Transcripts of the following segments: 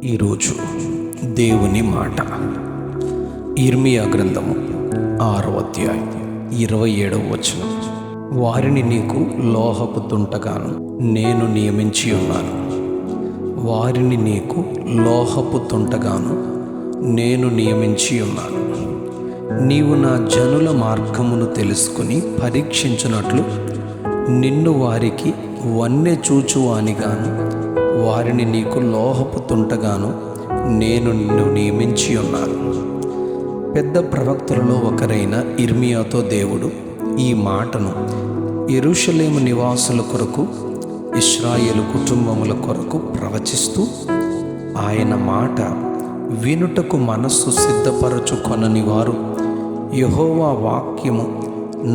ఈరోజు దేవుని మాట ఇర్మియా గ్రంథము 6వ అధ్యాయం 27వ వచనం. వారిని నీకు లోహపు తుంటగాను నేను నియమించి ఉన్నాను. వారిని నీకు లోహపు తుంటగాను నేను నియమించి ఉన్నాను. నీవు నా జనుల మార్గమును తెలుసుకుని పరీక్షించున్నట్లు నిన్ను వారికి వన్నె చూచువానిగాను వారిని నీకు లోహపు తుంటగాను నేను నిన్ను నియమించి ఉన్నాను. పెద్ద ప్రవక్తలలో ఒకరైన ఇర్మియాతో దేవుడు ఈ మాటను యెరూషలేము నివాసుల కొరకు, ఇశ్రాయేలు కుటుంబముల కొరకు ప్రవచిస్తూ, ఆయన మాట వినుటకు మనస్సు సిద్ధపరచుకొనని వారు యెహోవా వాక్యము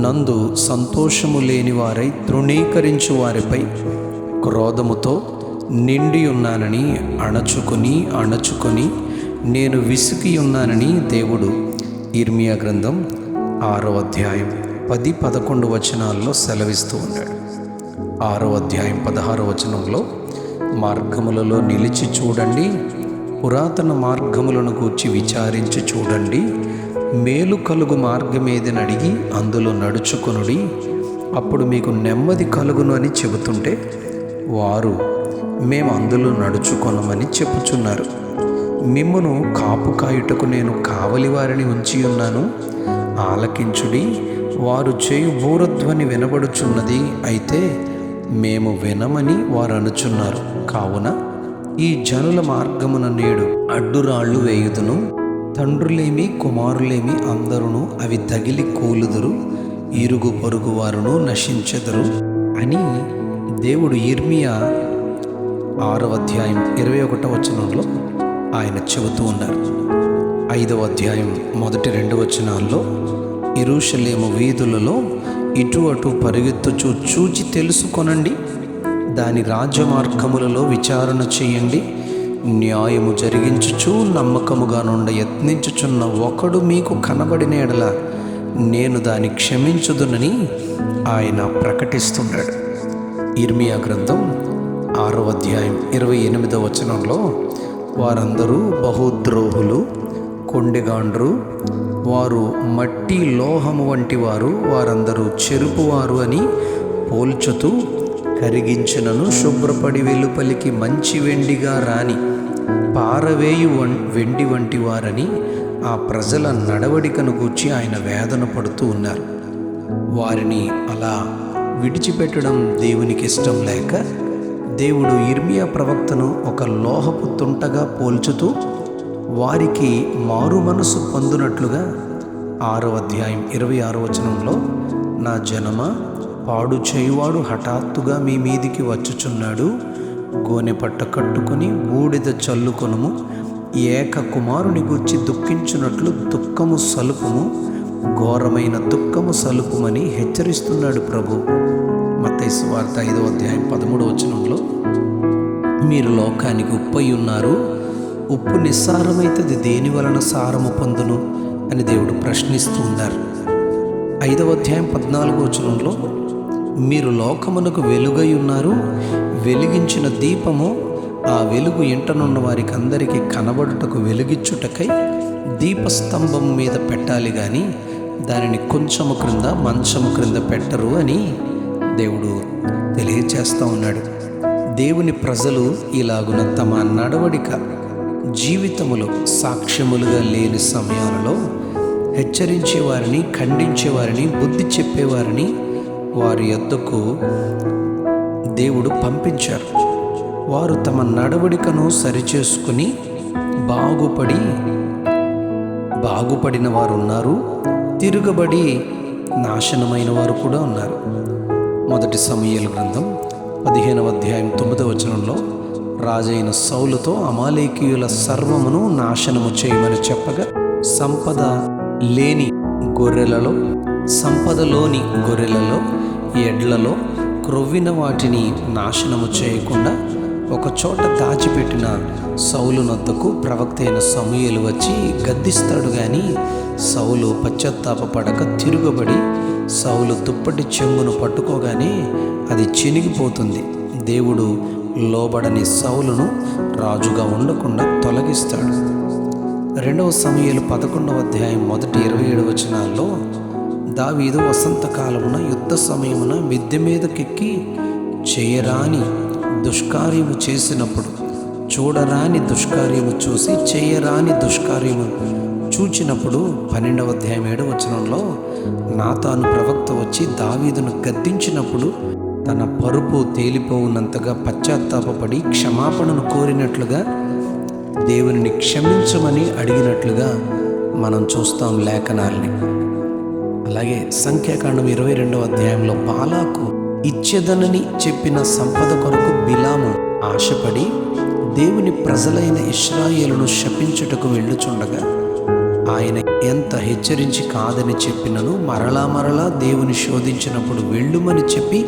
నందు సంతోషము లేని వారై తృణీకరించు వారిపై క్రోధముతో నిండి ఉన్నానని అణచుకొని నేను విసిగి ఉన్నానని దేవుడు ఇర్మియా గ్రంథం 6వ అధ్యాయం 10-11 వచనాల్లో సెలవిస్తూ ఉన్నాడు. 6వ అధ్యాయం 16వ వచనంలో, మార్గములలో నిలిచి చూడండి, పురాతన మార్గములను గూర్చి విచారించి చూడండి, మేలు కలుగు మార్గమేదని అడిగి అందులో నడుచుకొనుడి, అప్పుడు మీకు నెమ్మది కలుగును అని చెబుతుంటే వారు మేము అందులో నడుచుకొనమని చెప్పుచున్నారు. మిమ్మును కాపు కాయుటకు నేను కావలి వారిని ఉంచి ఉన్నాను, ఆలకించుడి, వారు చేయు బూరధ్వని వినబడుచున్నది, అయితే మేము వినమని వారు అనుచున్నారు. కావున ఈ జనుల మార్గమున నేడు అడ్డురాళ్ళు వేయుదును, తండ్రులేమి కుమారులేమి అందరూ అవి తగిలి కూలుదురు, ఇరుగు పొరుగు వారును నశించెదరు అని దేవుడు ఇర్మియా 6వ అధ్యాయం 21వ వచనంలో ఆయన చెబుతూ ఉన్నారు. 5వ అధ్యాయం మొదటి 2 వచనాల్లో, యెరూషలేము వీధులలో ఇటు అటు పరిగెత్తుచు చూచి తెలుసుకొనండి, దాని రాజమార్గములలో విచారణ చేయండి, న్యాయము జరిగించుచు నమ్మకముగా నుండి యత్నించుచున్న ఒకడు మీకు కనబడిన ఎడల నేను దాన్ని క్షమించుదునని ఆయన ప్రకటిస్తున్నాడు. ఇర్మియా గ్రంథం 6వ అధ్యాయం 28వ వచనంలో, వారందరూ బహుద్రోహులు, కొండెగాండ్రు, వారు మట్టి లోహము వంటి వారు, వారందరూ చెరుపువారు అని పోల్చుతూ, కరిగించినను శుభ్రపడి వెలుపలికి మంచి వెండిగా రాని పారవేయు వెండి వంటి వారని ఆ ప్రజల నడవడికను గూర్చి ఆయన వేదన పడుతూ ఉన్నారు. వారిని అలా విడిచిపెట్టడం దేవునికి ఇష్టం లేక దేవుడు ఇర్మియా ప్రవక్తను ఒక లోహపు తుంటగా పోల్చుతూ వారికి మారు మనసు పొందునట్లుగా 6వ అధ్యాయం 26వ వచనంలో, నా జనమా, పాడు చేయువాడు హఠాత్తుగా మీ మీదికి వచ్చుచున్నాడు, గోనె పట్ట కట్టుకుని బూడిద చల్లుకొనుము, ఏక కుమారుని గూర్చి దుఃఖించున్నట్లు దుఃఖము సలుపుము, ఘోరమైన దుఃఖము సలుపుమని హెచ్చరిస్తున్నాడు ప్రభు. మత్తయి సువార్త 5వ అధ్యాయం 13వ వచనంలో, మీరు లోకానికి ఉప్పై ఉన్నారు, ఉప్పు నిస్సారమైతే దేని వలన సారము పొందును అని దేవుడు ప్రశ్నిస్తూ ఉన్నారు. 5వ అధ్యాయం 14వ వచనంలో, మీరు లోకమునకు వెలుగై ఉన్నారు, వెలిగించిన దీపము ఆ వెలుగు ఇంటనున్న వారికి అందరికీ కనబడుటకు వెలుగిచ్చుటకై దీపస్తంభం మీద పెట్టాలి కానీ దానిని కొంచెము క్రింద మంచము క్రింద పెట్టరు అని దేవుడు తెలియచేస్తూ ఉన్నాడు. దేవుని ప్రజలు ఇలాగున తమ నడవడిక జీవితములో సాక్ష్యములుగా లేని సమయాలలో హెచ్చరించేవారిని, ఖండించేవారిని, బుద్ధి చెప్పేవారిని వారి యొద్దకు దేవుడు పంపించారు. వారు తమ నడవడికను సరిచేసుకుని బాగుపడిన వారు ఉన్నారు, తిరుగబడి నాశనమైన వారు కూడా ఉన్నారు. 1 సమూయేలు గ్రంథం 15వ అధ్యాయం 9వ వచనంలో, రాజైన సౌలుతో అమాలేకీయుల సర్వమును నాశనము చేయమని చెప్పగా, సంపదలోని గొర్రెలలో ఎడ్లలో క్రొవ్విన వాటిని నాశనము చేయకుండా ఒక చోట దాచిపెట్టిన సౌలు నొద్దకు ప్రవక్త అయిన సమూయేలు వచ్చి గద్దిస్తాడు. కానీ సౌలు పశ్చాత్తాపపడక తిరుగబడి సౌలు దుప్పటి చెంగును పట్టుకోగానే అది చినిగిపోతుంది. దేవుడు లోబడని సౌలును రాజుగా ఉండకుండా తొలగిస్తాడు. 2 సమూయేలు 11వ అధ్యాయం 1-27 వచనాల్లో దావీదు వసంతకాలమున యుద్ధ సమయమున మిద్దె మీదకెక్కి చేయరాని దుష్కార్యము చేసినప్పుడు, చూడరాని దుష్కార్యము చూసి చేయరాని దుష్కార్యము చూచినప్పుడు 12వ అధ్యాయం 7వ వచనంలో నాతాను ప్రవక్త వచ్చి దావీదును గద్దించినప్పుడు తన పరుపు తేలిపోవునంతగా పశ్చాత్తాపపడి క్షమాపణను కోరినట్లుగా, దేవునిని క్షమించమని అడిగినట్లుగా మనం చూస్తాం లేఖనాల్ని. అలాగే సంఖ్యాకాండం 22వ అధ్యాయంలో బాలాకు ఇచ్చేదనని చెప్పిన సంపద కొరకు బిలాము ఆశపడి దేవుని ప్రజలైన ఇశ్రాయేలును శపించుటకు వెళ్ళుచుండగా ఆయన ఎంత హెచ్చరించి కాదని చెప్పినను మరలా దేవుని శోధించినప్పుడు వెళ్ళుమని చెప్పి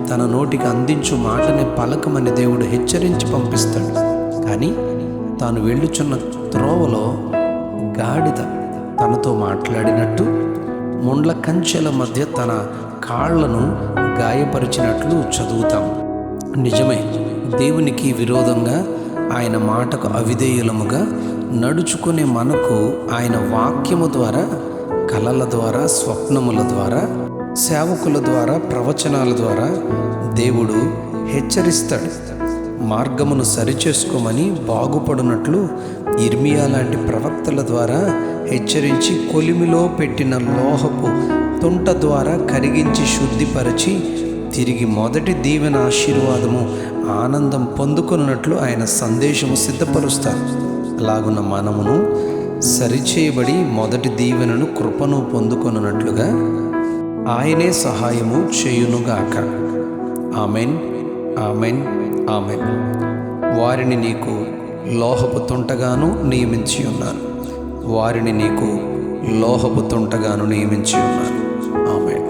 తన నోటికి అందించు మాటనే పలకమని దేవుడు హెచ్చరించి పంపిస్తాడు. కానీ తాను వెళ్ళుచున్న త్రోవలో గాడిద తనతో మాట్లాడినట్టు, ముండ్ల కంచెల మధ్య తన కాళ్లను గాయపరిచినట్లు చదువుతాం. నిజమే, దేవునికి విరోధంగా ఆయన మాటకు అవిధేయులముగా నడుచుకునే మనకు ఆయన వాక్యము ద్వారా, కలల ద్వారా, స్వప్నముల ద్వారా, సేవకుల ద్వారా, ప్రవచనాల ద్వారా దేవుడు హెచ్చరిస్తాడు. మార్గమును సరిచేసుకోమని, బాగుపడినట్లు ఇర్మియా లాంటి ప్రవక్తల ద్వారా హెచ్చరించి కొలిమిలో పెట్టిన లోహపు తుంట ద్వారా కరిగించి శుద్ధిపరచి తిరిగి మొదటి దీవెన ఆశీర్వాదము ఆనందం పొందుకున్నట్లు ఆయన సందేశము సిద్ధపరుస్తారు. అలాగున్న మనమును సరిచేయబడి మొదటి దీవెనను కృపను పొందుకొనున్నట్లుగా ఆయనే సహాయము చేయునుగాక. Amen, amen, amen. వారిని నీకు లోహపు తుంటగాను నియమించి ఉన్నాను. వారిని నీకు లోహపు తుంటగాను నియమించి ఉన్నాను. ఆమెన్.